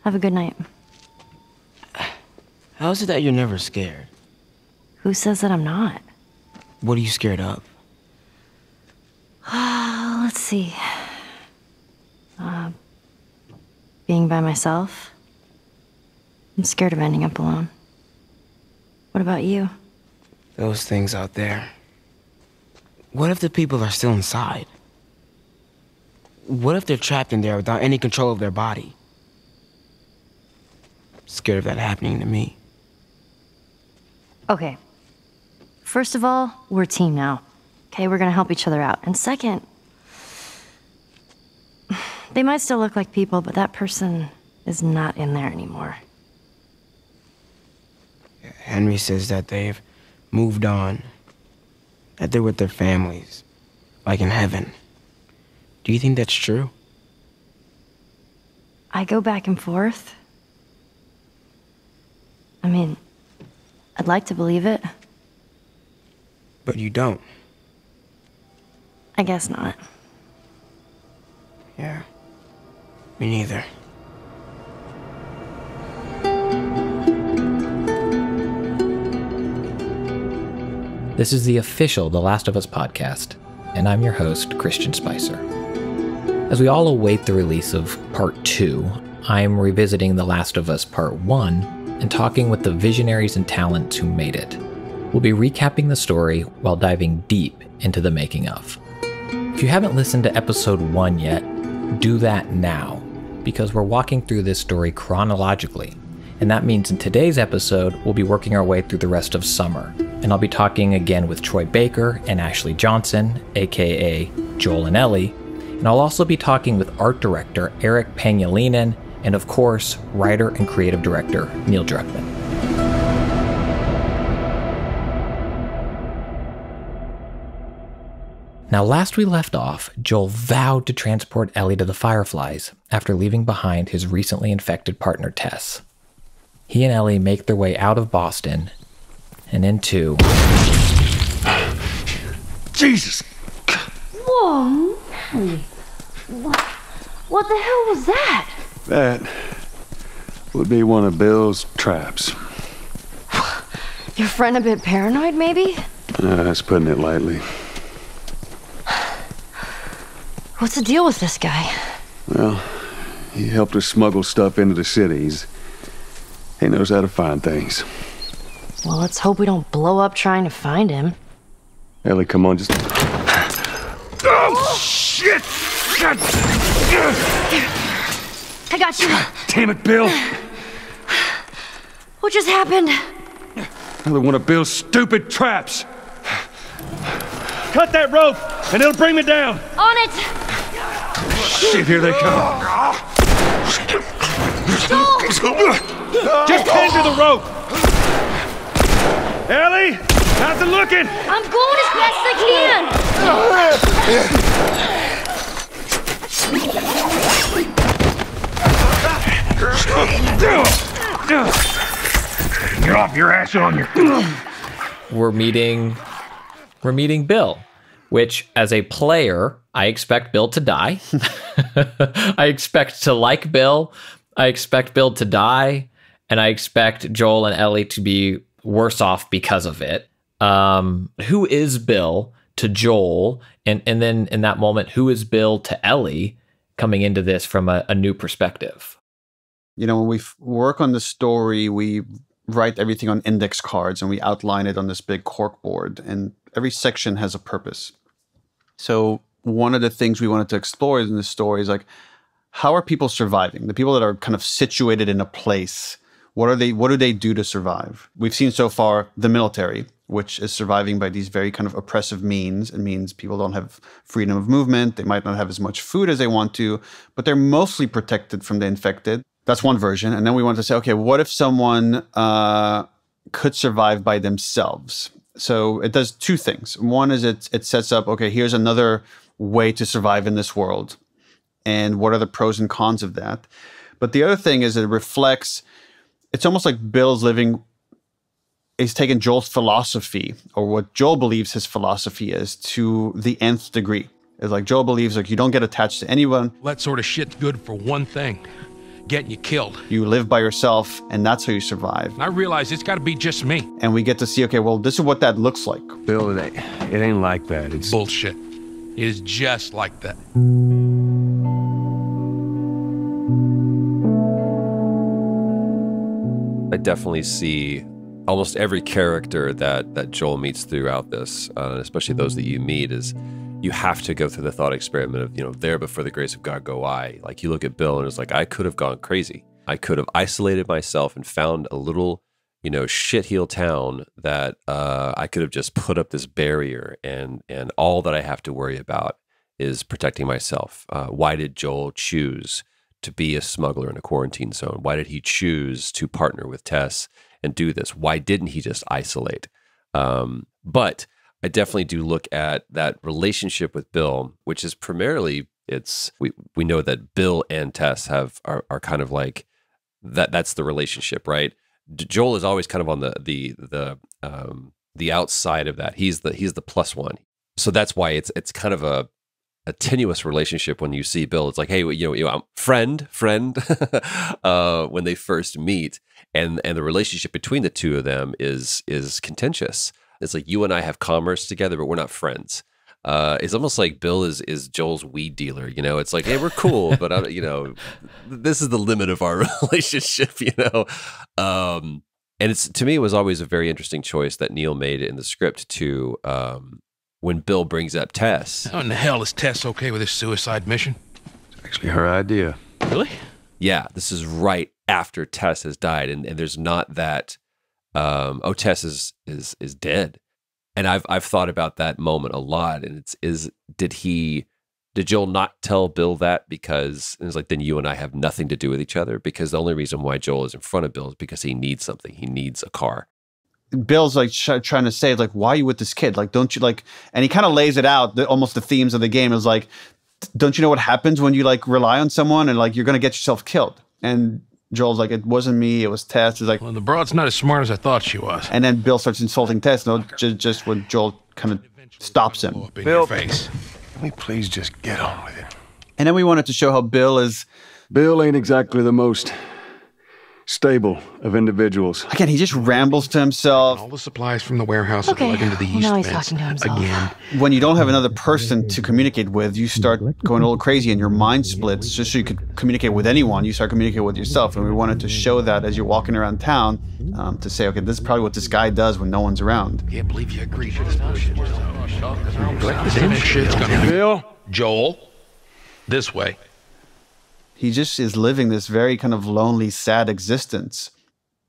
Have a good night. How is it that you're never scared? Who says that I'm not? What are you scared of? Let's see. Being by myself. I'm scared of ending up alone. What about you? Those things out there. What if the people are still inside? What if they're trapped in there without any control of their body? Scared of that happening to me. Okay. First of all, we're a team now. Okay, we're gonna help each other out. And second, they might still look like people, but that person is not in there anymore. Henry says that they've moved on, that they're with their families, like in heaven. Do you think that's true? I go back and forth. I mean, I'd like to believe it. But you don't. I guess not. Yeah, me neither. This is the official The Last of Us podcast, and I'm your host, Christian Spicer. As we all await the release of Part 2, I'm revisiting The Last of Us Part 1 and talking with the visionaries and talents who made it. We'll be recapping the story while diving deep into the making of. If you haven't listened to episode 1 yet, do that now, because we're walking through this story chronologically. And that means in today's episode, we'll be working our way through the rest of summer. And I'll be talking again with Troy Baker and Ashley Johnson, aka Joel and Ellie. And I'll also be talking with art director Erick Pangilinan, and of course, writer and creative director Neil Druckmann. Now, last we left off, Joel vowed to transport Ellie to the Fireflies after leaving behind his recently infected partner, Tess. He and Ellie make their way out of Boston and into... Jesus! Whoa, Nelly. What the hell was that? That would be one of Bill's traps. Your friend a bit paranoid, maybe? That's putting it lightly. What's the deal with this guy? Well, he helped us smuggle stuff into the cities. He knows how to find things. Well, let's hope we don't blow up trying to find him. Ellie, come on, just... Oh, shit! God. I got you. Damn it, Bill! What just happened? Another one of Bill's stupid traps! Cut that rope, and it'll bring me down! On it! Shit, here they come. Joel! Just tend to the rope! Ellie, how's it looking? I'm going as best I can! Get off your ass on your... We're meeting Bill, which as a player, I expect Bill to die. I expect to like Bill. I expect Bill to die. And I expect Joel and Ellie to be worse off because of it. Who is Bill to Joel? And then in that moment, who is Bill to Ellie coming into this from a new perspective? You know, when we work on the story, we write everything on index cards and we outline it on this big corkboard. And every section has a purpose. So one of the things we wanted to explore in this story is like, how are people surviving? The people that are kind of situated in a place, what do they do to survive? We've seen so far the military, which is surviving by these very kind of oppressive means. It means people don't have freedom of movement. They might not have as much food as they want to, but they're mostly protected from the infected. That's one version. And then we want to say, okay, what if someone could survive by themselves? So it does two things. One is it sets up, okay, here's another way to survive in this world. And what are the pros and cons of that? But the other thing is it reflects, it's almost like Bill's he's taken Joel's philosophy, or what Joel believes his philosophy is, to the nth degree. It's like Joel believes like you don't get attached to anyone. That sort of shit's good for one thing. getting you killed. You live by yourself, and that's how you survive. I realize it's got to be just me. And we get to see, okay, well, this is what that looks like. Bill, it ain't like that. It's Bullshit. It is just like that. I definitely see almost every character that Joel meets throughout this, especially those that you meet, is you have to go through the thought experiment of, there before the grace of God go I. Like, you look at Bill and it's like, I could have gone crazy. I could have isolated myself and found a little, shitheel town that I could have just put up this barrier, and all that I have to worry about is protecting myself. Why did Joel choose to be a smuggler in a quarantine zone? Why did he choose to partner with Tess and do this? Why didn't he just isolate? But I definitely do look at that relationship with Bill, which is primarily, we know that Bill and Tess are kind of like that's the relationship, right? Joel is always kind of on the outside of that. He's the plus one. So that's why it's kind of a tenuous relationship when you see Bill. It's like, hey, I'm friend, when they first meet, and the relationship between the two of them is contentious. It's like, you and I have commerce together, but we're not friends. It's almost like Bill is Joel's weed dealer. It's like, hey, we're cool, but this is the limit of our relationship. And to me, it was always a very interesting choice that Neil made in the script to. When Bill brings up Tess. How in the hell is Tess okay with this suicide mission? It's actually her idea. Really? Yeah, this is right after Tess has died, and there's not that, Tess is dead. And I've thought about that moment a lot, and did Joel not tell Bill that because it's like, then you and I have nothing to do with each other? Because the only reason why Joel is in front of Bill is because he needs something. He needs a car. Bill's like trying to say, like, why are you with this kid? Like, don't you like, and he kind of lays it out, almost the themes of the game is like, don't you know what happens when you like rely on someone and like, you're going to get yourself killed? And Joel's like, it wasn't me, it was Tess. It's like, well, the broad's not as smart as I thought she was. And then Bill starts insulting Tess, just when Joel kind of stops him. Bill, face. Can we please just get on with it? And then we wanted to show how Bill ain't exactly the most stable of individuals. Again, he just rambles to himself. All the supplies from the warehouse are dug into the yeast now he's vents talking to himself. again. When you don't have another person to communicate with, you start going a little crazy and your mind splits. Just so you could communicate with anyone, you start communicating with yourself. And we wanted to show that as you're walking around town, to say, okay, this is probably what this guy does when no one's around. Can't believe you agreed to this bullshit. This shit's gonna be Bill? Joel, this way. He just is living this very kind of lonely, sad existence.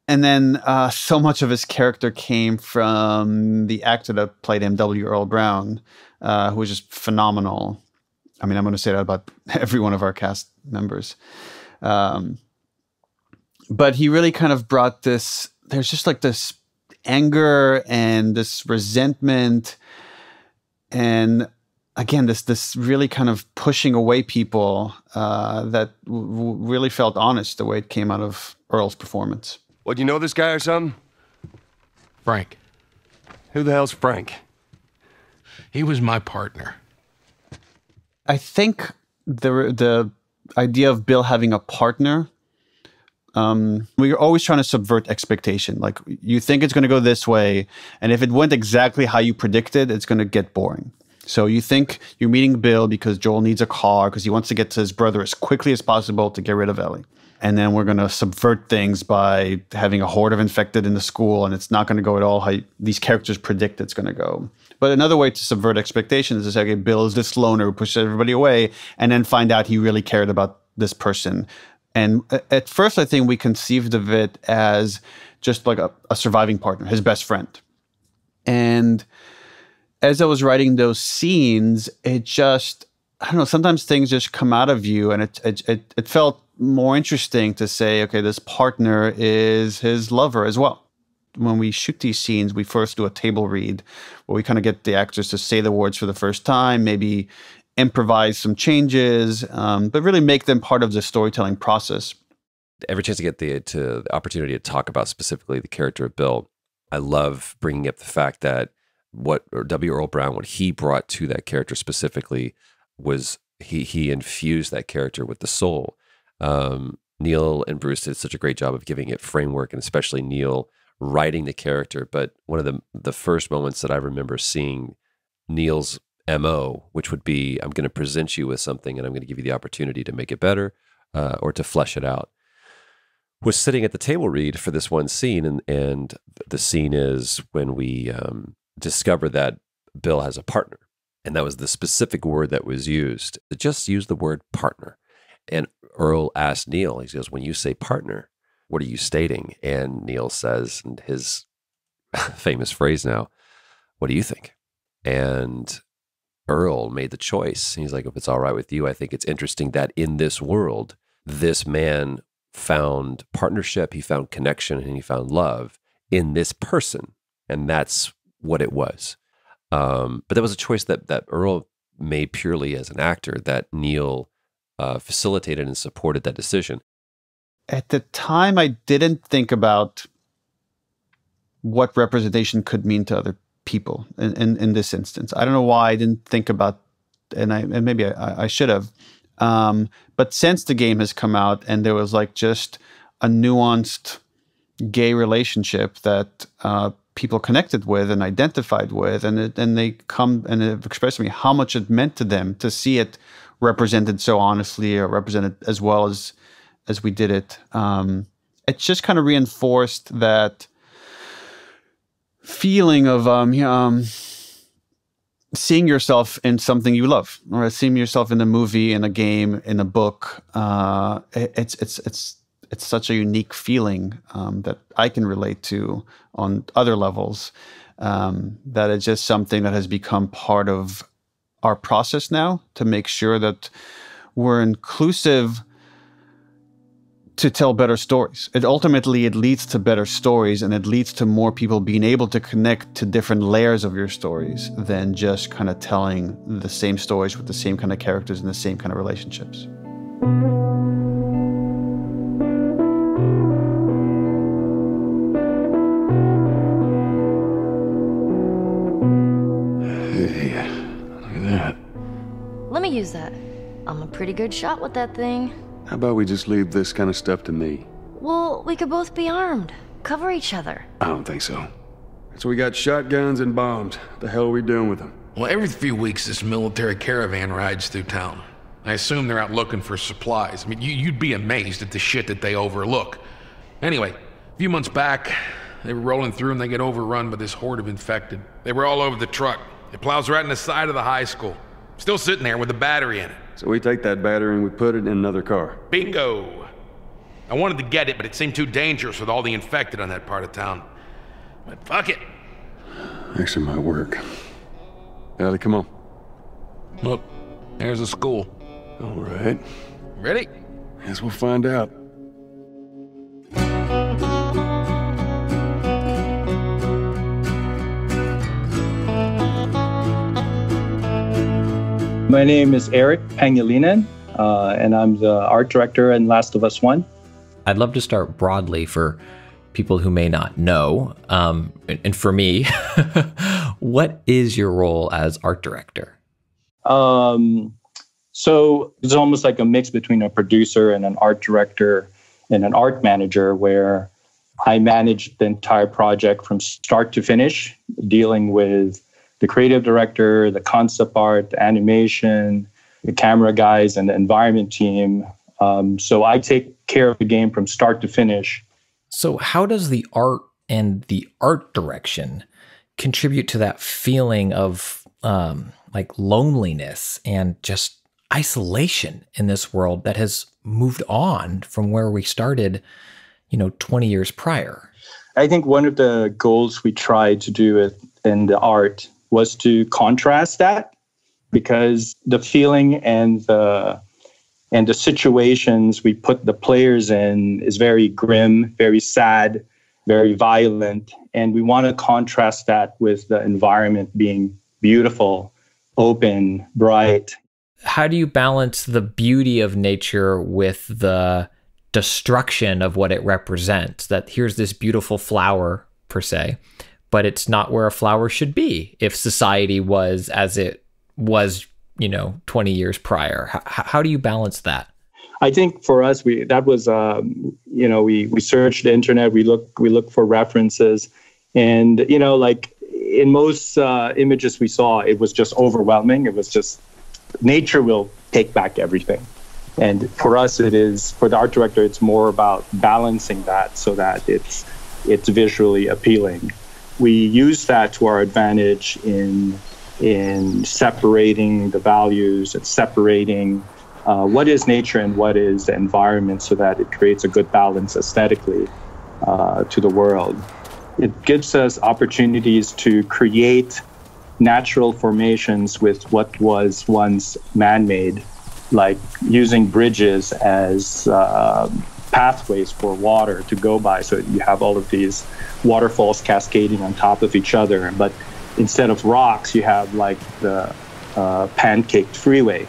And then so much of his character came from the actor that played him, W. Earl Brown, who was just phenomenal. I mean, I'm going to say that about every one of our cast members. But he really kind of brought this, there's just like this anger and this resentment and again, this really kind of pushing away people that really felt honest the way it came out of Earl's performance. What, you know this guy or something? Frank. Who the hell's Frank? He was my partner. I think the idea of Bill having a partner, we're always trying to subvert expectation. Like, you think it's going to go this way, and if it went exactly how you predicted, it's going to get boring. So you think you're meeting Bill because Joel needs a car because he wants to get to his brother as quickly as possible to get rid of Ellie. And then we're going to subvert things by having a horde of infected in the school, and it's not going to go at all how these characters predict it's going to go. But another way to subvert expectations is to say, okay, Bill is this loner who pushes everybody away, and then find out he really cared about this person. And at first, I think we conceived of it as just like a surviving partner, his best friend. And as I was writing those scenes, it just, I don't know, sometimes things just come out of you, and it felt more interesting to say, okay, this partner is his lover as well. When we shoot these scenes, we first do a table read where we kind of get the actors to say the words for the first time, maybe improvise some changes, but really make them part of the storytelling process. Every chance I get the opportunity to talk about specifically the character of Bill, I love bringing up the fact that W. Earl Brown, what he brought to that character specifically was he infused that character with the soul. Neil and Bruce did such a great job of giving it framework, and especially Neil writing the character. But one of the first moments that I remember seeing Neil's MO, which would be, I'm going to present you with something and I'm going to give you the opportunity to make it better or to flesh it out, was sitting at the table read for this one scene. And the scene is when we discover that Bill has a partner. And that was the specific word that was used. Just use the word partner. And Earl asked Neil, he goes, when you say partner, what are you stating? And Neil says, and his famous phrase now, what do you think? And Earl made the choice. He's like, if it's all right with you, I think it's interesting that in this world, this man found partnership, he found connection, and he found love in this person. And that's what it was. But that was a choice that Earl made purely as an actor, that Neil facilitated and supported that decision. At the time, I didn't think about what representation could mean to other people in this instance. I don't know why I didn't think about, and maybe I should have. But since the game has come out and there was like just a nuanced gay relationship that people connected with and identified with, and they come and have expressed to me how much it meant to them to see it represented so honestly, or represented as well as we did it. It just kind of reinforced that feeling of seeing yourself in something you love, or seeing yourself in a movie, in a game, in a book. It's such a unique feeling that I can relate to on other levels, that it's just something that has become part of our process now to make sure that we're inclusive to tell better stories. It leads to better stories, and it leads to more people being able to connect to different layers of your stories than just kind of telling the same stories with the same kind of characters and the same kind of relationships. Hey, look at that. Let me use that. I'm a pretty good shot with that thing. How about we just leave this kind of stuff to me? Well, we could both be armed. Cover each other. I don't think so. So we got shotguns and bombs. What the hell are we doing with them? Well, every few weeks this military caravan rides through town. I assume they're out looking for supplies. I mean, you'd be amazed at the shit that they overlook. Anyway, a few months back, they were rolling through and they get overrun by this horde of infected. They were all over the truck. It plows right in the side of the high school. Still sitting there with a battery in it. So we take that battery and we put it in another car. Bingo! I wanted to get it, but it seemed too dangerous with all the infected on that part of town. But fuck it. Actually might work. Ellie, come on. Look, there's a school. All right. Ready? Guess we'll find out. My name is Erick Pangilinan, and I'm the art director in Last of Us 1. I'd love to start broadly for people who may not know. And for me, what is your role as art director? So it's almost like a mix between a producer and an art director and an art manager, where I manage the entire project from start to finish, dealing with the creative director, the concept art, the animation, the camera guys, and the environment team. So I take care of the game from start to finish. So how does the art and the art direction contribute to that feeling of like loneliness and just isolation in this world that has moved on from where we started, 20 years prior? I think one of the goals we tried to do in the art was to contrast that, because the feeling and the situations we put the players in is very grim, very sad, very violent. And we want to contrast that with the environment being beautiful, open, bright. How do you balance the beauty of nature with the destruction of what it represents? That here's this beautiful flower, per se, but it's not where a flower should be if society was as it was, 20 years prior. How do you balance that? I think for us, we searched the internet, we look for references, and like in most images we saw, it was just overwhelming. It was just nature will take back everything. And for us, for the art director, it's more about balancing that so that it's visually appealing. We use that to our advantage in separating the values and separating what is nature and what is the environment so that it creates a good balance aesthetically to the world. It gives us opportunities to create natural formations with what was once man-made, like using bridges as pathways for water to go by. So you have all of these waterfalls cascading on top of each other. But instead of rocks, you have like the pancaked freeway.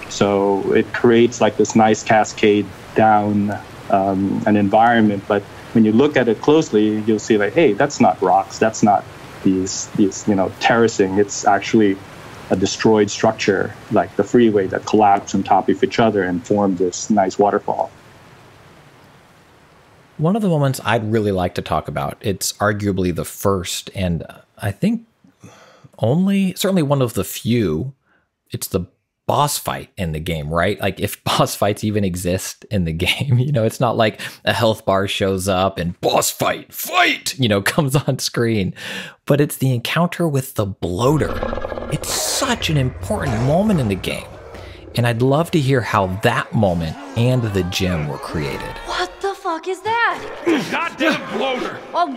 So it creates like this nice cascade down an environment. But when you look at it closely, you'll see like, hey, that's not rocks. That's not these terracing. It's actually a destroyed structure like the freeway that collapsed on top of each other and formed this nice waterfall. One of the moments I'd really like to talk about, it's arguably the first, and I think certainly one of the few, it's the boss fight in the game, right? Like if boss fights even exist in the game, it's not like a health bar shows up and boss fight, comes on screen, but it's the encounter with the bloater. It's such an important moment in the game. And I'd love to hear how that moment and the gym were created. What the fuck is that? Goddamn bloater!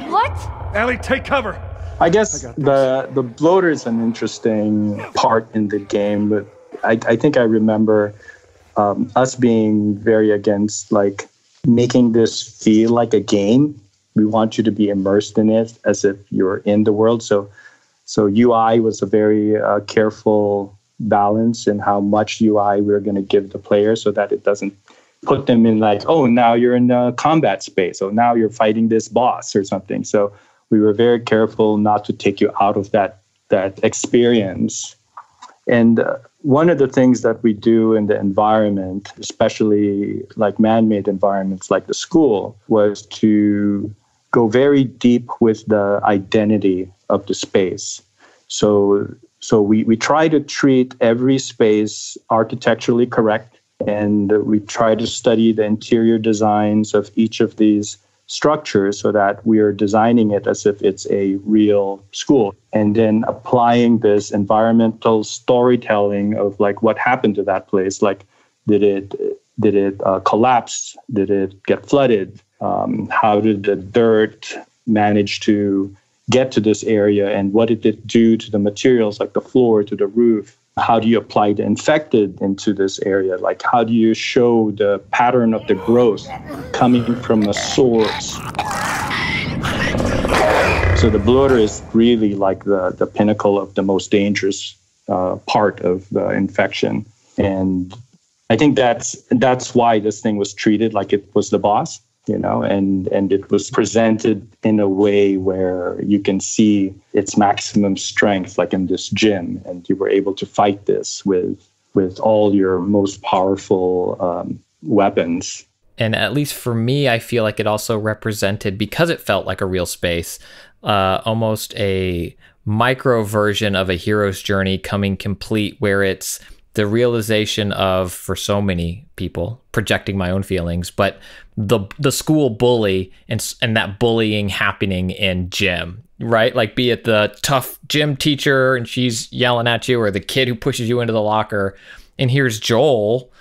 What? Ellie, take cover! I guess the bloater is an interesting part in the game, but I think I remember us being very against like making this feel like a game. We want you to be immersed in it as if you're in the world. So UI was a very careful balance in how much UI we're going to give the player so that it doesn't put them in like, oh, now you're in a combat space. Oh, now you're fighting this boss or something. So we were very careful not to take you out of that experience. And one of the things that we do in the environment, especially like man-made environments like the school, was to go very deep with the identity of the space. So we try to treat every space architecturally correct, and we try to study the interior designs of each of these structures so that we are designing it as if it's a real school, and then applying this environmental storytelling of like what happened to that place. Like, did it collapse? Did it get flooded? How did the dirt manage to get to this area, and what did it do to the materials like the floor, to the roof? How do you apply the infected into this area? Like, how do you show the pattern of the growth coming from a source? So the bloater is really like the pinnacle of the most dangerous part of the infection. And I think that's why this thing was treated like it was the boss, and it was presented in a way where you can see its maximum strength, like in this gym, and you were able to fight this with all your most powerful weapons. And at least for me, I feel like it also represented, because it felt like a real space, almost a micro version of a hero's journey coming complete, where it's the realization of, for so many people, projecting my own feelings, but the school bully and that bullying happening in gym, right? Like, be it the tough gym teacher and she's yelling at you, or the kid who pushes you into the locker. And here's Joel,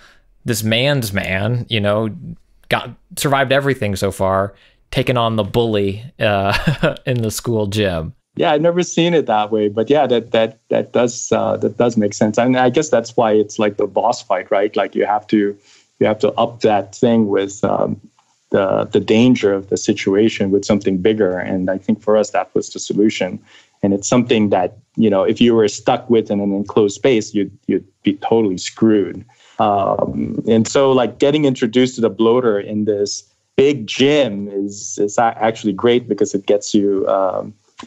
this man's man, survived everything so far, taking on the bully in the school gym. Yeah, I've never seen it that way, but yeah, that does make sense. And I guess that's why it's like the boss fight, right? Like you have to up that thing with the danger of the situation with something bigger. And I think for us, that was the solution. And it's something that, if you were stuck with in an enclosed space, you'd be totally screwed. And so like getting introduced to the bloater in this big gym is actually great, because it gets you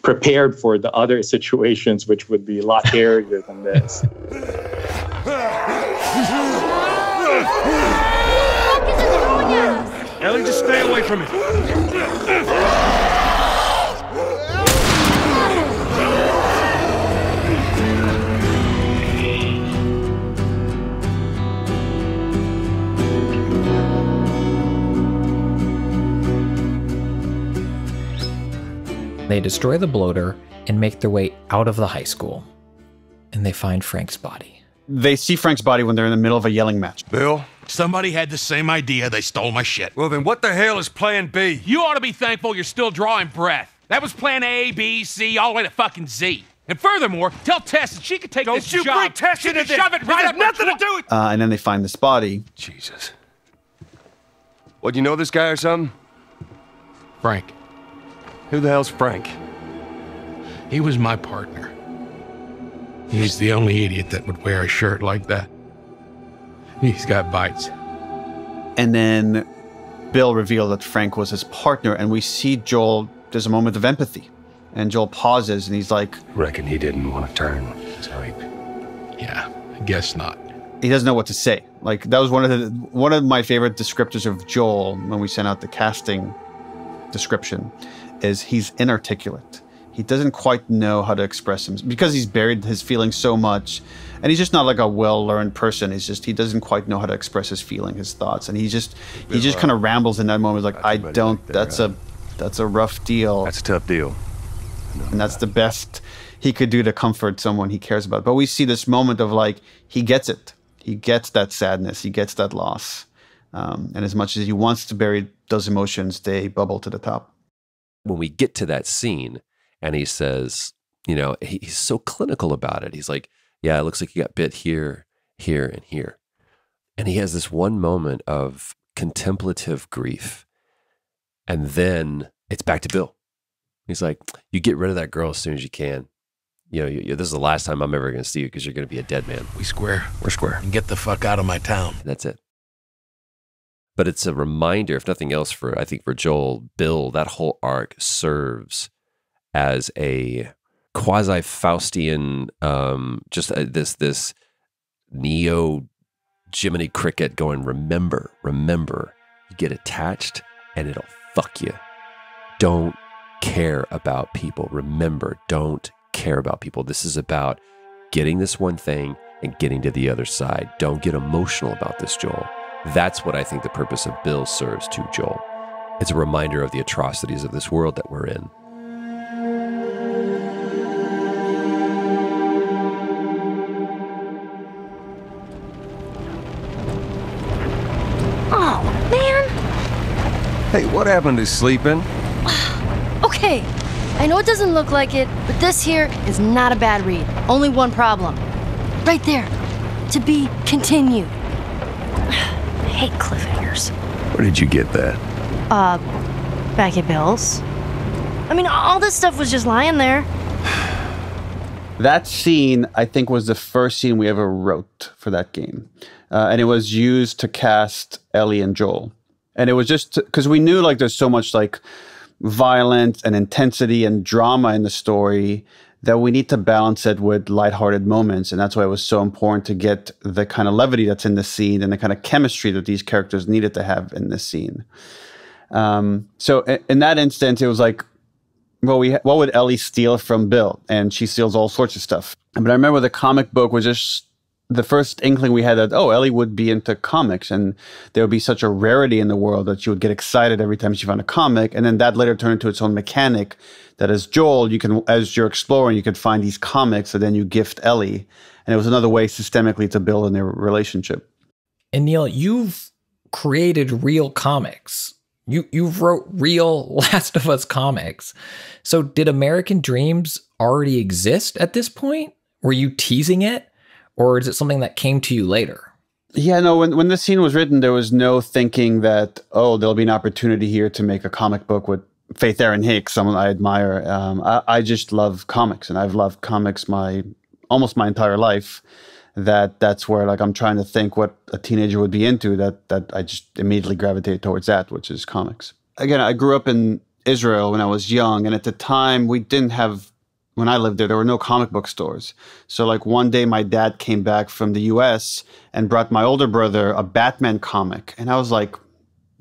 prepared for the other situations, which would be a lot hairier than this. Ellie, just stay away from it. They destroy the bloater and make their way out of the high school. And they find Frank's body. They see Frank's body when they're in the middle of a yelling match. Bill? Somebody had the same idea. They stole my shit. Well, then what the hell is plan B? You ought to be thankful you're still drawing breath. That was plan A, B, C, all the way to fucking Z. And furthermore, tell Tess that she could take this job. Don't you bring Tess into this. Shove it right up nothing to do with... And then they find this body. Jesus. What, you know this guy or something? Frank. Who the hell's Frank? He was my partner. He's the only idiot that would wear a shirt like that. He's got bites. And then Bill revealed that Frank was his partner, and we see Joel, there's a moment of empathy. And Joel pauses, and he's like... Reckon he didn't want to turn. Sorry. Yeah, I guess not. He doesn't know what to say. Like, that was one of my favorite descriptors of Joel when we sent out the casting description, is he's inarticulate. He doesn't quite know how to express him because he's buried his feelings so much, and he's just not like a well-learned person. He doesn't quite know how to express his feeling, his thoughts, and he just kind of rambles in that moment. Like, I don't. That's a rough deal. That's a tough deal. And that's the best he could do to comfort someone he cares about. But we see this moment of like, he gets it. He gets that sadness. He gets that loss. And as much as he wants to bury those emotions, they bubble to the top. When we get to that scene and he says, you know, he's so clinical about it. He's like, yeah, it looks like you got bit here, here, and here. And he has this one moment of contemplative grief. And then it's back to Bill. He's like, you get rid of that girl as soon as you can. You know, this is the last time I'm ever going to see you because you're going to be a dead man. We square. We're square. And get the fuck out of my town. That's it. But it's a reminder, if nothing else, I think for Joel, Bill, that whole arc serves as a quasi-Faustian, this neo Jiminy Cricket going, remember, you get attached and it'll fuck you. Don't care about people. Remember, don't care about people. This is about getting this one thing and getting to the other side. Don't get emotional about this, Joel. That's what I think the purpose of Bill serves to Joel. It's a reminder of the atrocities of this world that we're in. Oh, man. Hey, what happened to sleeping? Okay, I know it doesn't look like it, but this here is not a bad read. Only one problem. Right there. To be continued. I hate cliffhangers. Where did you get that? Back at Bill's. I mean, all this stuff was just lying there. That scene, I think, was the first scene we ever wrote for that game. And it was used to cast Ellie and Joel. And it was just because we knew like there's so much like violence and intensity and drama in the story that we need to balance it with lighthearted moments. And that's why it was so important to get the kind of levity that's in the scene and the kind of chemistry that these characters needed to have in this scene. So in that instance, it was like, well, what would Ellie steal from Bill? And she steals all sorts of stuff. But I remember the comic book was just the first inkling we had that, oh, Ellie would be into comics and there would be such a rarity in the world that she would get excited every time she found a comic. And then that later turned into its own mechanic that as Joel, you can, as you're exploring, you could find these comics and then you gift Ellie. And it was another way systemically to build in their relationship. And Neil, you've created real comics. You wrote real Last of Us comics. So did American Dreams already exist at this point? Were you teasing it? Or is it something that came to you later? Yeah, no, when the scene was written, there was no thinking that, oh, there'll be an opportunity here to make a comic book with Faith Erin Hicks, someone I admire. I just love comics, and I've loved comics almost my entire life. That's where like I'm trying to think what a teenager would be into, that I just immediately gravitated towards that, which is comics. Again, I grew up in Israel when I was young, and at the time we didn't have, when I lived there were no comic book stores. So like one day my dad came back from the US and brought my older brother a Batman comic. And I was like,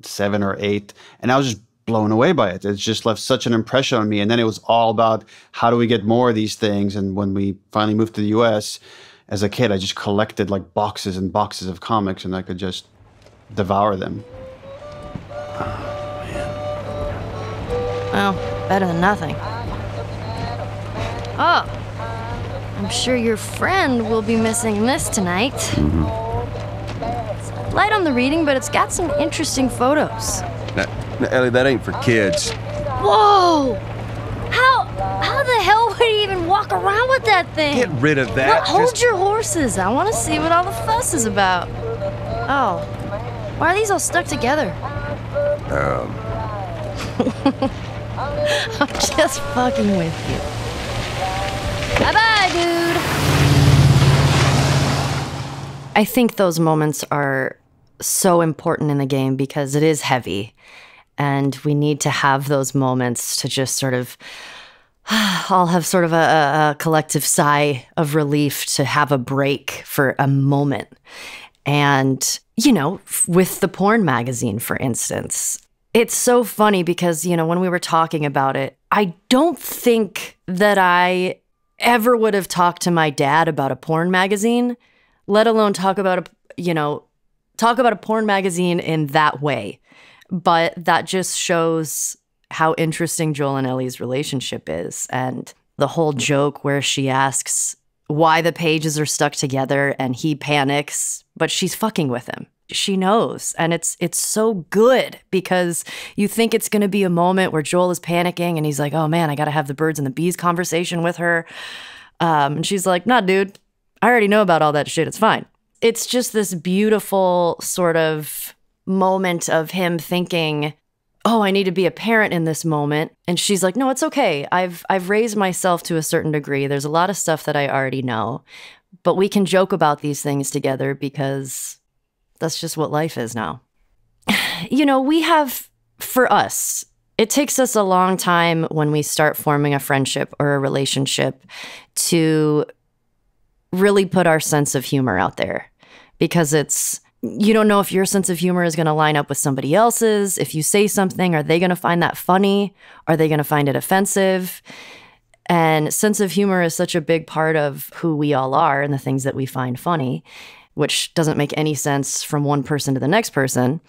7 or 8, and I was just blown away by it. It just left such an impression on me. And then it was all about how do we get more of these things. And when we finally moved to the US, as a kid, I just collected like boxes and boxes of comics, and I could just devour them. Well, better than nothing. Oh, I'm sure your friend will be missing this tonight. It's light on the reading, but it's got some interesting photos. Now, Ellie, that ain't for kids. Whoa! How the hell would he even walk around with that thing? Get rid of that. Well, hold your horses. I want to see what all the fuss is about. Oh, why are these all stuck together? I'm just fucking with you. Bye-bye, dude. I think those moments are so important in the game because it is heavy. And we need to have those moments to just sort of all have sort of a collective sigh of relief to have a break for a moment. And, you know, with the porn magazine, for instance, it's so funny because, you know, when we were talking about it, I don't think that I ever would have talked to my dad about a porn magazine, let alone talk about a porn magazine in that way. But that just shows how interesting Joel and Ellie's relationship is. And the whole joke where she asks why the pages are stuck together and he panics, but she's fucking with him. She knows. And it's so good because you think it's going to be a moment where Joel is panicking and he's like, oh man, I got to have the birds and the bees conversation with her. And she's like, nah, dude, I already know about all that shit. It's fine. It's just this beautiful sort of moment of him thinking, oh, I need to be a parent in this moment. And she's like, no, it's okay. I've raised myself to a certain degree. There's a lot of stuff that I already know, but we can joke about these things together because that's just what life is now. You know, we have, for us, it takes us a long time when we start forming a friendship or a relationship to really put our sense of humor out there because you don't know if your sense of humor is going to line up with somebody else's. If you say something, are they going to find that funny? Are they going to find it offensive? And sense of humor is such a big part of who we all are and the things that we find funny, which doesn't make any sense from one person to the next person.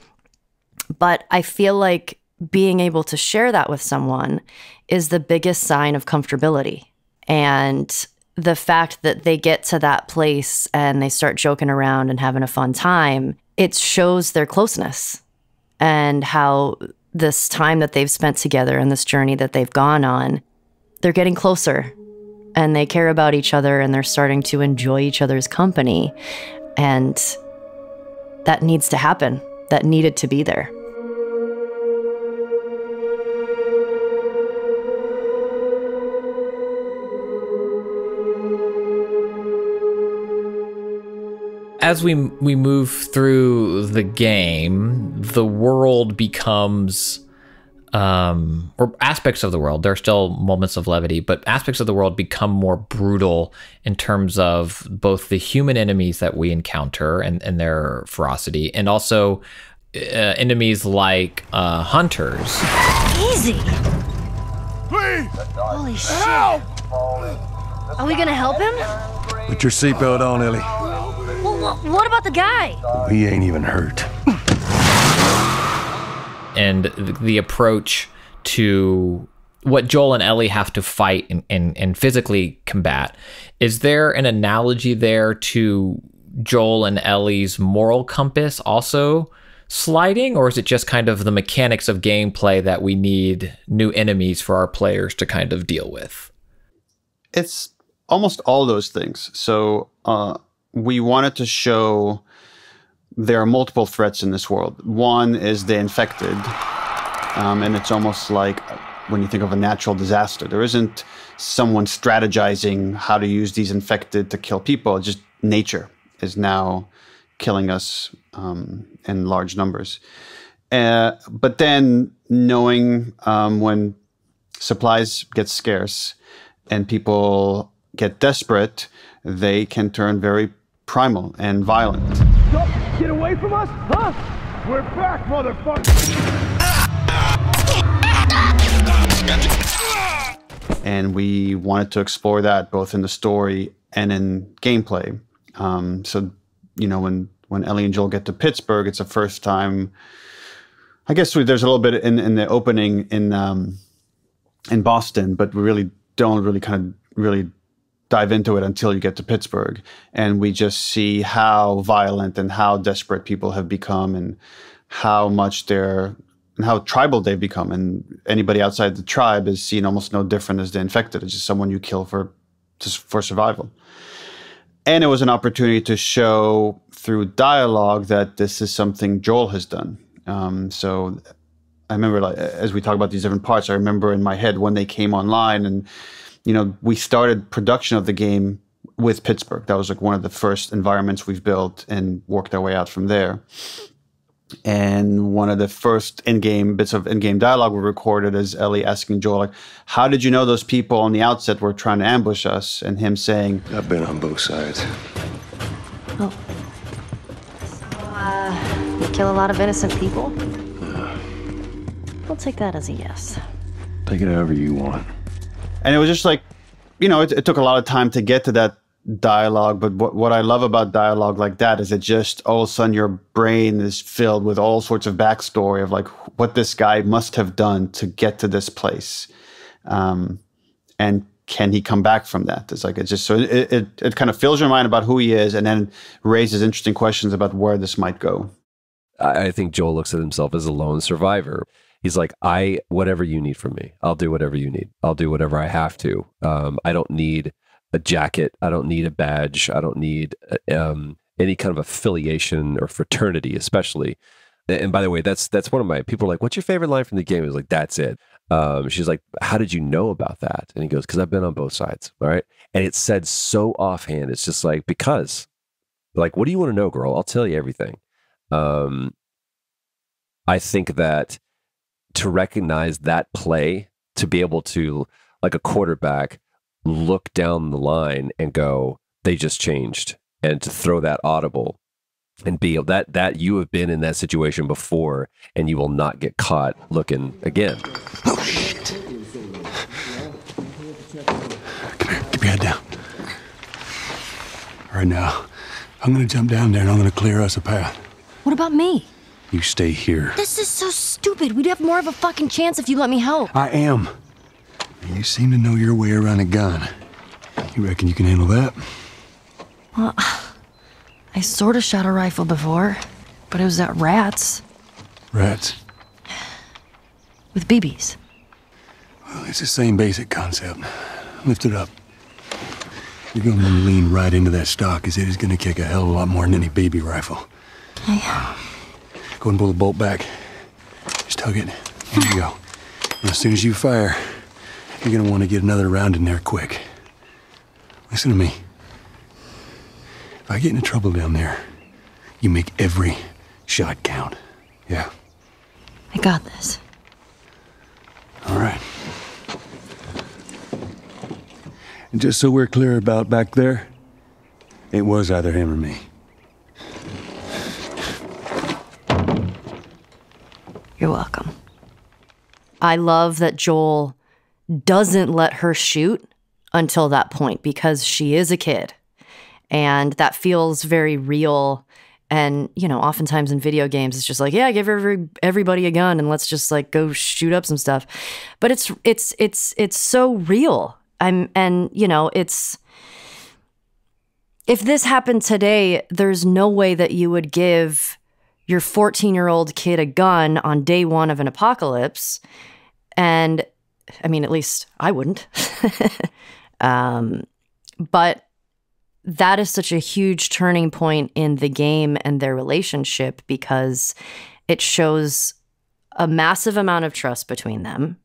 But I feel like being able to share that with someone is the biggest sign of comfortability. And the fact that they get to that place and they start joking around and having a fun time, it shows their closeness and how this time that they've spent together and this journey that they've gone on, they're getting closer and they care about each other and they're starting to enjoy each other's company. And that needs to happen. That needed to be there. As we move through the game, the world becomes, or aspects of the world, there are still moments of levity, but aspects of the world become more brutal in terms of both the human enemies that we encounter and their ferocity, and also enemies like hunters. Easy. Please! Holy shit. Help! Are we gonna help him? Put your seatbelt on, Ellie. Well, what about the guy? He ain't even hurt. And the approach to what Joel and Ellie have to fight and physically combat. Is there an analogy there to Joel and Ellie's moral compass also sliding, or is it just kind of the mechanics of gameplay that we need new enemies for our players to kind of deal with? It's almost all those things. So we wanted to show there are multiple threats in this world. One is the infected, and it's almost like when you think of a natural disaster. There isn't someone strategizing how to use these infected to kill people. It's just nature is now killing us in large numbers. But then knowing when supplies get scarce and people get desperate, they can turn very primal and violent. Get away from us, huh? We're back, motherfucker! And we wanted to explore that both in the story and in gameplay. So, you know, when Ellie and Joel get to Pittsburgh, it's the first time. I guess there's a little bit in the opening in Boston, but we really don't really dive into it until you get to Pittsburgh, and we just see how violent and how desperate people have become, and how tribal they've become. And anybody outside the tribe is seen almost no different as the infected. It's just someone you kill for survival. And it was an opportunity to show through dialogue that this is something Joel has done. So I remember, like, as we talk about these different parts, I remember in my head when they came online, and, you know, we started production of the game with Pittsburgh. That was like one of the first environments we've built, and worked our way out from there. And one of the first bits of in-game dialogue we recorded is Ellie asking Joel, like, how did you know those people on the outset were trying to ambush us? And him saying, I've been on both sides. Oh. You kill a lot of innocent people? We'll take that as a yes. Take it however you want. And it was just like, you know, it took a lot of time to get to that dialogue, but what I love about dialogue like that is it just all of a sudden your brain is filled with all sorts of backstory of like what this guy must have done to get to this place, and can he come back from that? It's like it kind of fills your mind about who he is, and then raises interesting questions about where this might go. I think Joel looks at himself as a lone survivor. He's like, whatever you need from me, I'll do whatever you need. I'll do whatever I have to. I don't need a jacket. I don't need a badge. I don't need any kind of affiliation or fraternity, especially. And by the way, that's one of my people are like, what's your favorite line from the game? Is like, that's it. She's like, how did you know about that? And he goes, because I've been on both sides. All right. And it's said so offhand. It's just like, because, like, what do you want to know, girl? I'll tell you everything. I think that to recognize that play, to be able to, like a quarterback, look down the line and go, they just changed, and to throw that audible and be able that you have been in that situation before and you will not get caught looking again. Oh, shit. Come here, keep your head down. All right, now, I'm going to jump down there and I'm going to clear us a path. What about me? You stay here. This is so stupid. We'd have more of a fucking chance if you let me help. I am. You seem to know your way around a gun. You reckon you can handle that? Well, I sort of shot a rifle before, but it was at rats. Rats? With BBs. Well, it's the same basic concept. Lift it up. You're going to lean right into that stock, as it is going to kick a hell of a lot more than any baby rifle. Okay. Go and pull the bolt back. Just tug it. There you go. And as soon as you fire, you're going to want to get another round in there quick. Listen to me. If I get into trouble down there, you make every shot count. Yeah? I got this. All right. And just so we're clear about back there, it was either him or me. You're welcome. I love that Joel doesn't let her shoot until that point, because she is a kid. And that feels very real. And, you know, oftentimes in video games, it's just like, yeah, give everybody a gun and let's just like go shoot up some stuff. But it's so real. And you know, if this happened today, there's no way that you would give your 14-year-old kid a gun on day one of an apocalypse. And I mean, at least I wouldn't. But that is such a huge turning point in the game and their relationship, because it shows a massive amount of trust between them.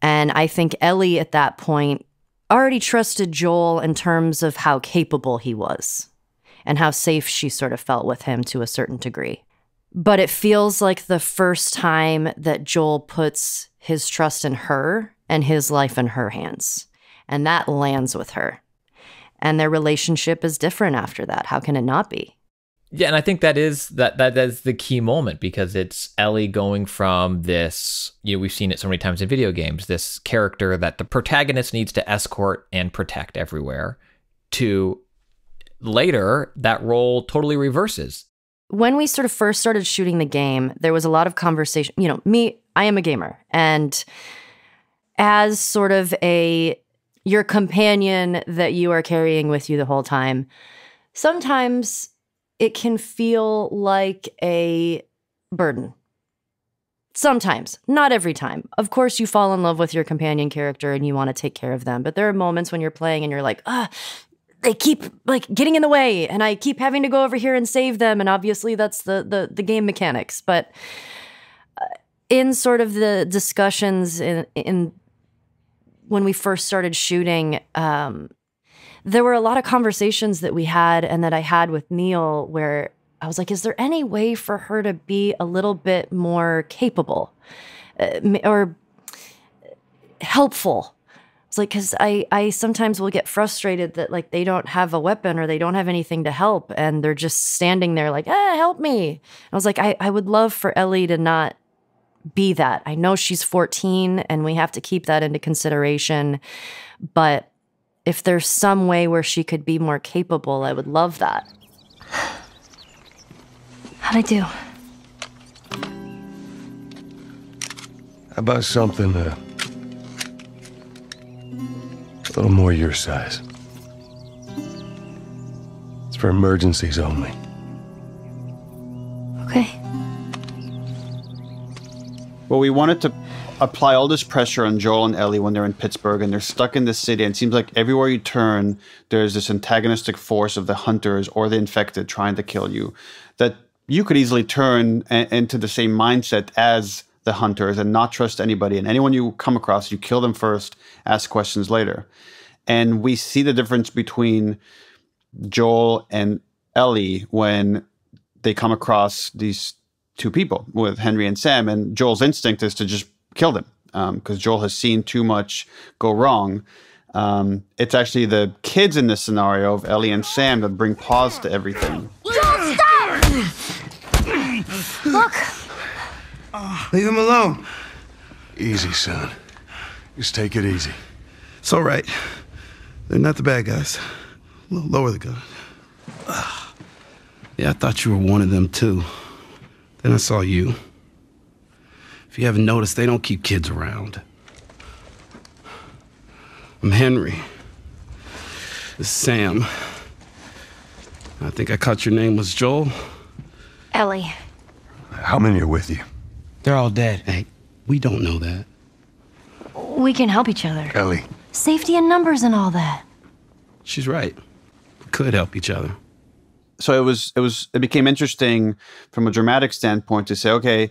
And I think Ellie at that point already trusted Joel in terms of how capable he was and how safe she sort of felt with him to a certain degree. But it feels like the first time that Joel puts his trust in her and his life in her hands. And that lands with her. And their relationship is different after that. How can it not be? Yeah, and I think that is the key moment, because it's Ellie going from this, we've seen it so many times in video games, this character that the protagonist needs to escort and protect everywhere, to later that role totally reverses. When we sort of first started shooting the game, there was a lot of conversation. I am a gamer, and as sort of your companion that you are carrying with you the whole time, sometimes it can feel like a burden. Sometimes, not every time. Of course, you fall in love with your companion character and you want to take care of them. But there are moments when you're playing and you're like, they keep like getting in the way, and I keep having to go over here and save them. And obviously, that's the game mechanics. But in sort of the discussions in when we first started shooting, there were a lot of conversations that we had and that I had with Neil where I was like, is there any way for her to be a little bit more capable or helpful? It's like, because I sometimes will get frustrated that like they don't have a weapon or they don't have anything to help, and they're just standing there like, help me. And I was like, I would love for Ellie to not be that. I know she's 14 and we have to keep that into consideration, but if there's some way where she could be more capable, I would love that. How'd I do? How about something a little more your size? It's for emergencies only. Okay. Well, we wanted to apply all this pressure on Joel and Ellie when they're in Pittsburgh and they're stuck in this city, and it seems like everywhere you turn, there's this antagonistic force of the hunters or the infected trying to kill you, that you could easily turn into the same mindset as the hunters and not trust anybody. And anyone you come across, you kill them first, ask questions later. And we see the difference between Joel and Ellie when they come across these two people with Henry and Sam, and Joel's instinct is to just kill them because Joel has seen too much go wrong. It's actually the kids in this scenario of Ellie and Sam that bring pause to everything. Joel, stop! Look! Leave him alone. Easy, son. Just take it easy. It's all right. They're not the bad guys. Lower the gun. Yeah, I thought you were one of them too. Then I saw you. If you haven't noticed, they don't keep kids around. I'm Henry. This is Sam. I think I caught your name was Joel. Ellie. How many are with you? They're all dead. Hey, we don't know that. We can help each other. Ellie. Safety in numbers and all that. She's right. We could help each other. So it became interesting from a dramatic standpoint to say, okay,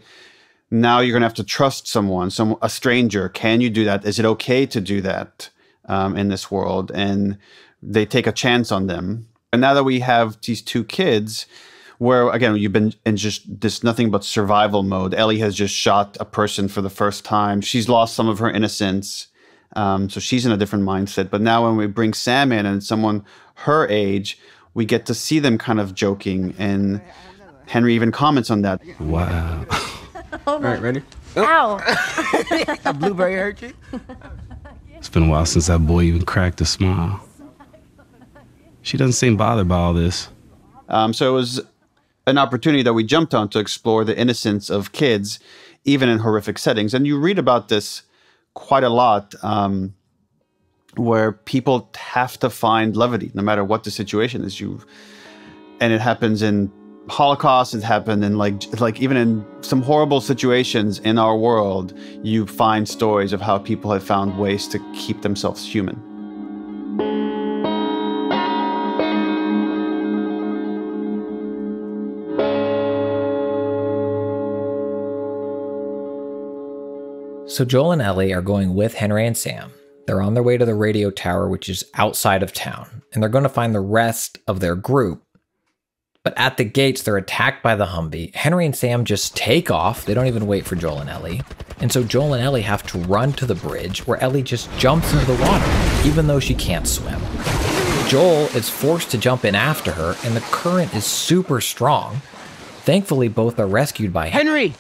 now you're going to have to trust someone, a stranger. Can you do that? Is it okay to do that in this world? And they take a chance on them. And now that we have these two kids, where, again, you've been in just this nothing but survival mode. Ellie has just shot a person for the first time. She's lost some of her innocence. So she's in a different mindset. But now when we bring Sam in and someone her age, we get to see them kind of joking. And Henry even comments on that. Wow. All right, ready? Ow. A blueberry hurt you? It's been a while since that boy even cracked a smile. She doesn't seem bothered by all this. So it was an opportunity that we jumped on to explore the innocence of kids, even in horrific settings. And you read about this quite a lot, where people have to find levity, no matter what the situation is. And it happens in Holocaust. It happened in like even in some horrible situations in our world. You find stories of how people have found ways to keep themselves human. So Joel and Ellie are going with Henry and Sam. They're on their way to the radio tower, which is outside of town, and they're going to find the rest of their group. But at the gates, they're attacked by the Humvee. Henry and Sam just take off. They don't even wait for Joel and Ellie. And so Joel and Ellie have to run to the bridge, where Ellie just jumps into the water, even though she can't swim. Joel is forced to jump in after her, and the current is super strong. Thankfully, both are rescued by Henry!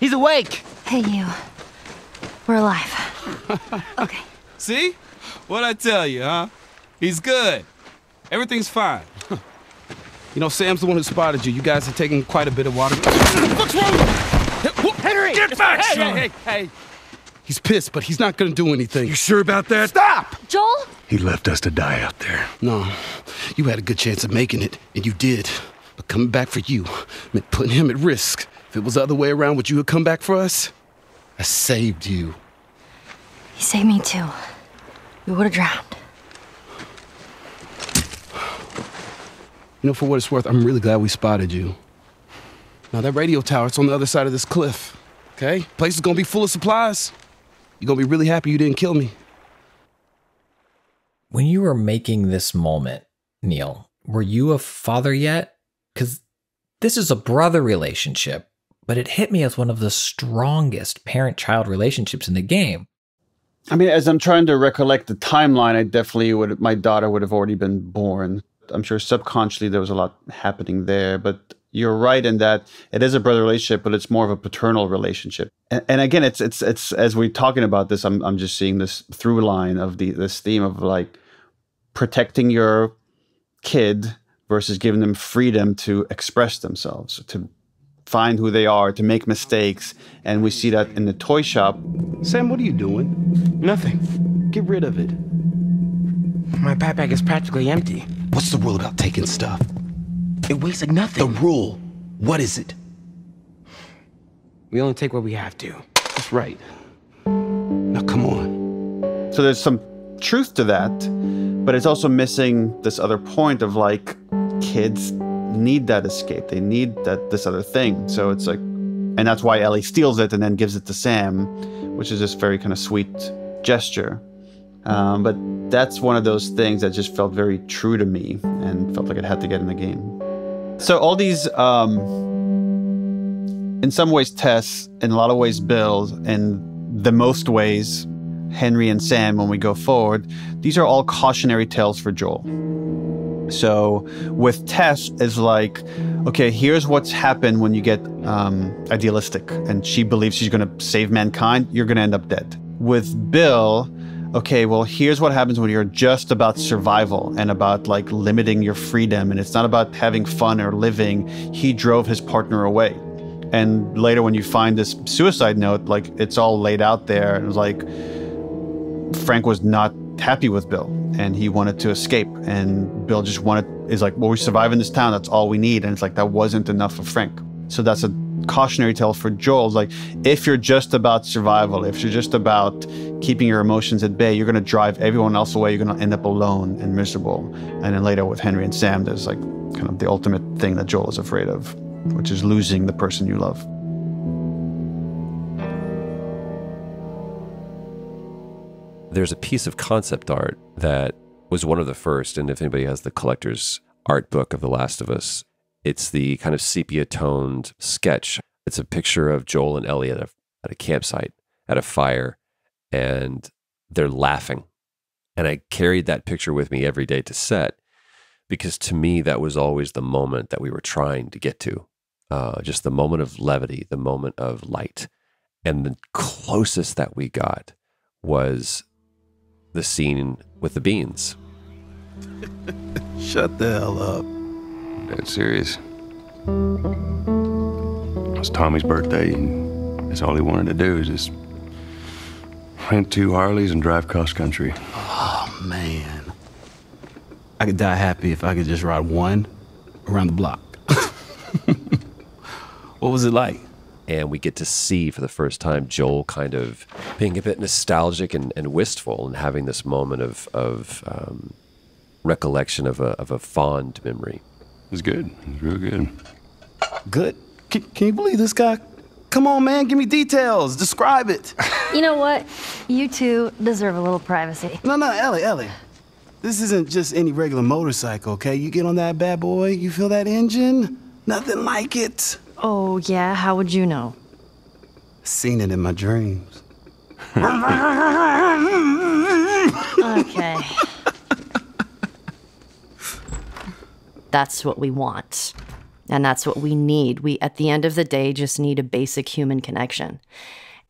He's awake! Hey, you. We're alive. Okay. See? What'd I tell you, huh? He's good. Everything's fine. You know, Sam's the one who spotted you. You guys are taking quite a bit of water. What's wrong? Henry! Get back, son! Hey. He's pissed, but he's not gonna do anything. You sure about that? Stop! Joel? He left us to die out there. No, you had a good chance of making it, and you did. But coming back for you meant putting him at risk. If it was the other way around, would you have come back for us? I saved you. He saved me too. We would have drowned. You know, for what it's worth, I'm really glad we spotted you. Now, that radio tower, it's on the other side of this cliff, okay? Place is gonna be full of supplies. You're gonna be really happy you didn't kill me. When you were making this moment, Neil, were you a father yet? Because this is a brother relationship, but it hit me as one of the strongest parent-child relationships in the game. I mean, as I'm trying to recollect the timeline, I definitely my daughter would have already been born. I'm sure subconsciously there was a lot happening there, but you're right in that it is a brother relationship, but it's more of a paternal relationship. And again, it's as we're talking about this, I'm just seeing this through line of this theme of like protecting your kid versus giving them freedom to express themselves, to find who they are, to make mistakes. And we see that in the toy shop. Sam, what are you doing? Nothing. Get rid of it. My backpack is practically empty. What's the rule about taking stuff? It weighs like nothing. The rule. What is it? We only take what we have to. That's right. Now, come on. So there's some truth to that, but it's also missing this other point of like kids need that escape. They need this other thing. So it's like, and that's why Ellie steals it and then gives it to Sam, which is this very kind of sweet gesture. But that's one of those things that just felt very true to me and felt like it had to get in the game. So all these, in some ways, Tess, in a lot of ways, Bill, in the most ways, Henry and Sam, when we go forward, these are all cautionary tales for Joel. So with Tess, it's like, okay, here's what's happened when you get idealistic and she believes she's going to save mankind, you're going to end up dead. With Bill, okay, well, here's what happens when you're just about survival and about like limiting your freedom, and it's not about having fun or living. He drove his partner away. And later when you find this suicide note, like it's all laid out there, and it was like Frank was not happy with Bill and he wanted to escape, and Bill just is like, well, we survive in this town, that's all we need. And it's like that wasn't enough for Frank. So that's a cautionary tale for Joel. Like, if you're just about survival, if you're just about keeping your emotions at bay, you're going to drive everyone else away. You're going to end up alone and miserable. And then later with Henry and Sam, there's like kind of the ultimate thing that Joel is afraid of, which is losing the person you love. There's a piece of concept art that was one of the first, and if anybody has the collector's art book of The Last of Us, it's the kind of sepia-toned sketch. It's a picture of Joel and Ellie at a campsite, at a fire, and they're laughing. And I carried that picture with me every day to set, because to me, that was always the moment that we were trying to get to. Just the moment of levity, the moment of light. And the closest that we got was the scene with the beans. Shut the hell up. Dead serious. It was Tommy's birthday, and that's all he wanted to do is just rent 2 Harleys and drive cross country. Oh, man. I could die happy if I could just ride one around the block. What was it like? And we get to see for the first time Joel kind of being a bit nostalgic and wistful, and having this moment of recollection of a fond memory. It was good. It was real good. Good? Can you believe this guy? Come on, man, give me details. Describe it. You know what? You two deserve a little privacy. No, Ellie. This isn't just any regular motorcycle, okay? You get on that bad boy, you feel that engine? Nothing like it. Oh, yeah? How would you know? Seen it in my dreams. Okay. that's what we want. And that's what we need. We, at the end of the day, just need a basic human connection.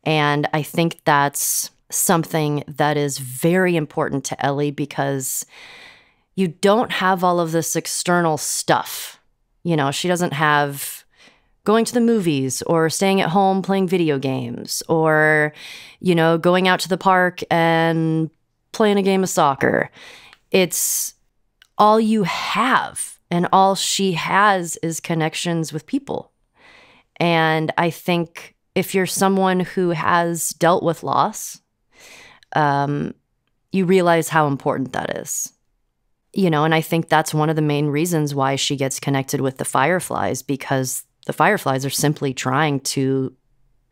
And I think that's something that is very important to Ellie because you don't have all of this external stuff. You know, she doesn't have going to the movies or staying at home playing video games or, you know, going out to the park and playing a game of soccer. It's all you have, and all she has is connections with people. And I think if you're someone who has dealt with loss, you realize how important that is. You know, and I think that's one of the main reasons why she gets connected with the Fireflies, because the Fireflies are simply trying to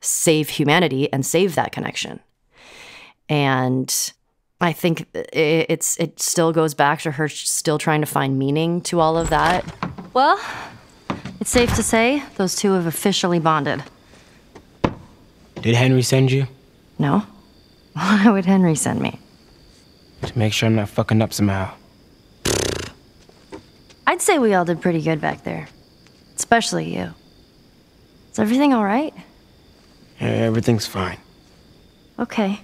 save humanity and save that connection. And I think it still goes back to her still trying to find meaning to all of that. Well, it's safe to say those two have officially bonded. Did Henry send you? No. Why would Henry send me? To make sure I'm not fucking up somehow. I'd say we all did pretty good back there. Especially you. Is everything all right? Yeah, everything's fine. Okay.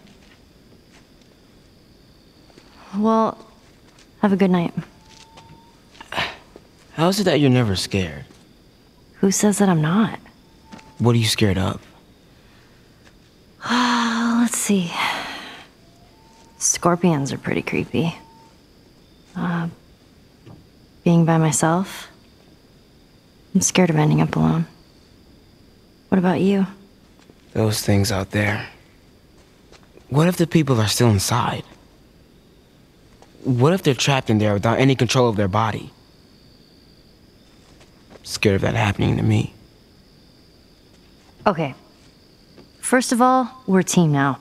Well, have a good night. How is it that you're never scared? Who says that I'm not? What are you scared of? Let's see. Scorpions are pretty creepy. Being by myself. I'm scared of ending up alone. What about you? Those things out there. What if the people are still inside? What if they're trapped in there without any control of their body? I'm scared of that happening to me. Okay. First of all, we're a team now.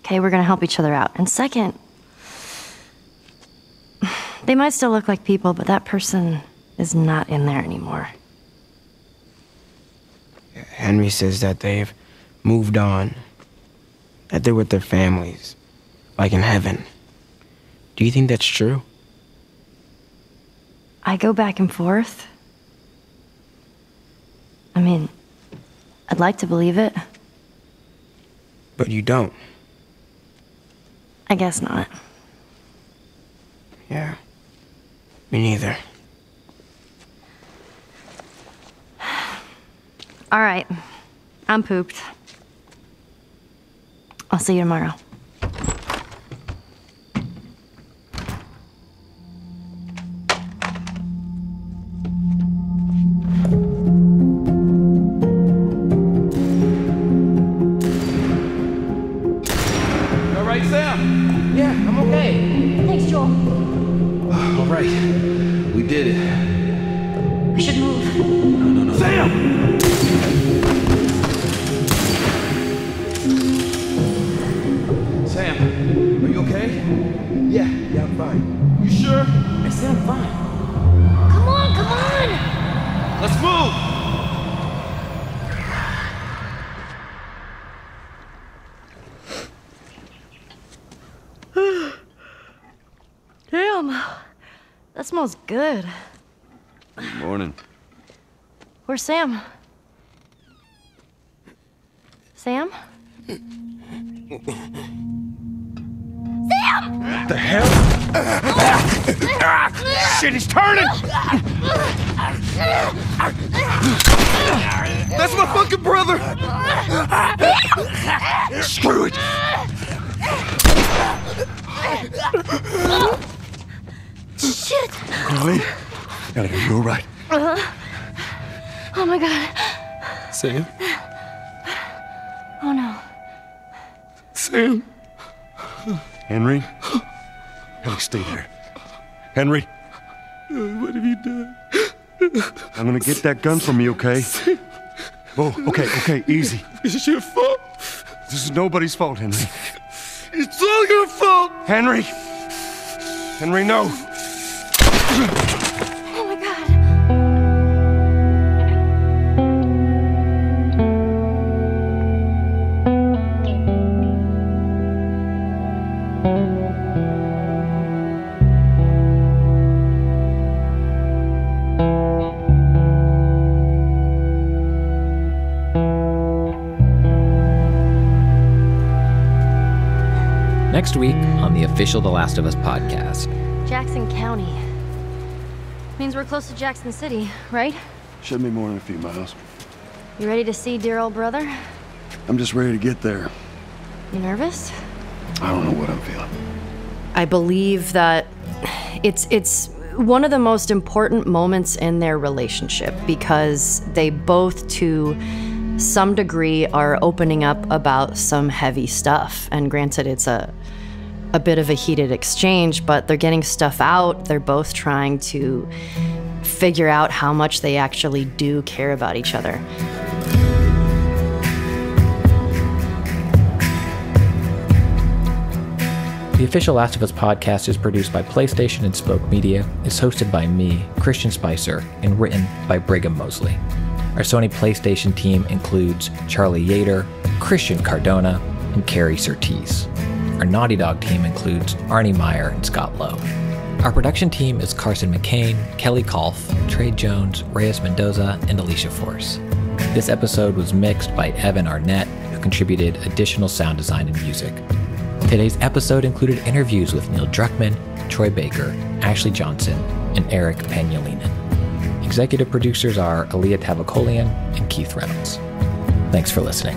Okay, we're gonna help each other out. And second, they might still look like people, but that person is not in there anymore. Henry says that they've moved on, that they're with their families, like in heaven. Do you think that's true? I go back and forth. I mean, I'd like to believe it. But you don't. I guess not. Yeah. Me neither. All right. I'm pooped. I'll see you tomorrow. All right, Sam? Yeah, I'm okay. Thanks, Joel. All right. We did it. We should move. No. Sam! Sam, are you okay? Yeah, I'm fine. You sure? I said I'm fine. Come on! Let's move! Damn. That smells good. Good morning. Where's Sam? Sam? Sam! The hell? Shit, he's turning! That's my fucking brother! Screw it! Shit! Ellie? Ellie, are you all right? Oh my god. Sam? Oh no. Sam? Henry? Ellie, stay there. Henry? What have you done? I'm gonna get that gun from you, okay? Oh, okay, easy. It's your fault. This is nobody's fault, Henry. It's all your fault. Henry! Henry, no! Oh my god. Next week on the official The Last of Us podcast. Jackson County. Means we're close to Jackson City, right? Shouldn't be more than a few miles. You ready to see dear old brother? I'm just ready to get there. You nervous? I don't know what I'm feeling. I believe that it's one of the most important moments in their relationship because they both, to some degree, are opening up about some heavy stuff. And granted, it's a bit of a heated exchange, but they're getting stuff out. They're both trying to figure out how much they actually do care about each other. The official Last of Us podcast is produced by PlayStation and Spoke Media, is hosted by me, Christian Spicer, and written by Brigham Mosley. Our Sony PlayStation team includes Charlie Yater, Christian Cardona, and Carrie Surtees. Our Naughty Dog team includes Arnie Meyer and Scott Lowe. Our production team is Carson McCain, Kelly Kolf, Trey Jones, Reyes Mendoza, and Alicia Force. This episode was mixed by Evan Arnett, who contributed additional sound design and music. Today's episode included interviews with Neil Druckmann, Troy Baker, Ashley Johnson, and Erick Pangilinan. Executive producers are Aaliyah Tavakolian and Keith Reynolds. Thanks for listening.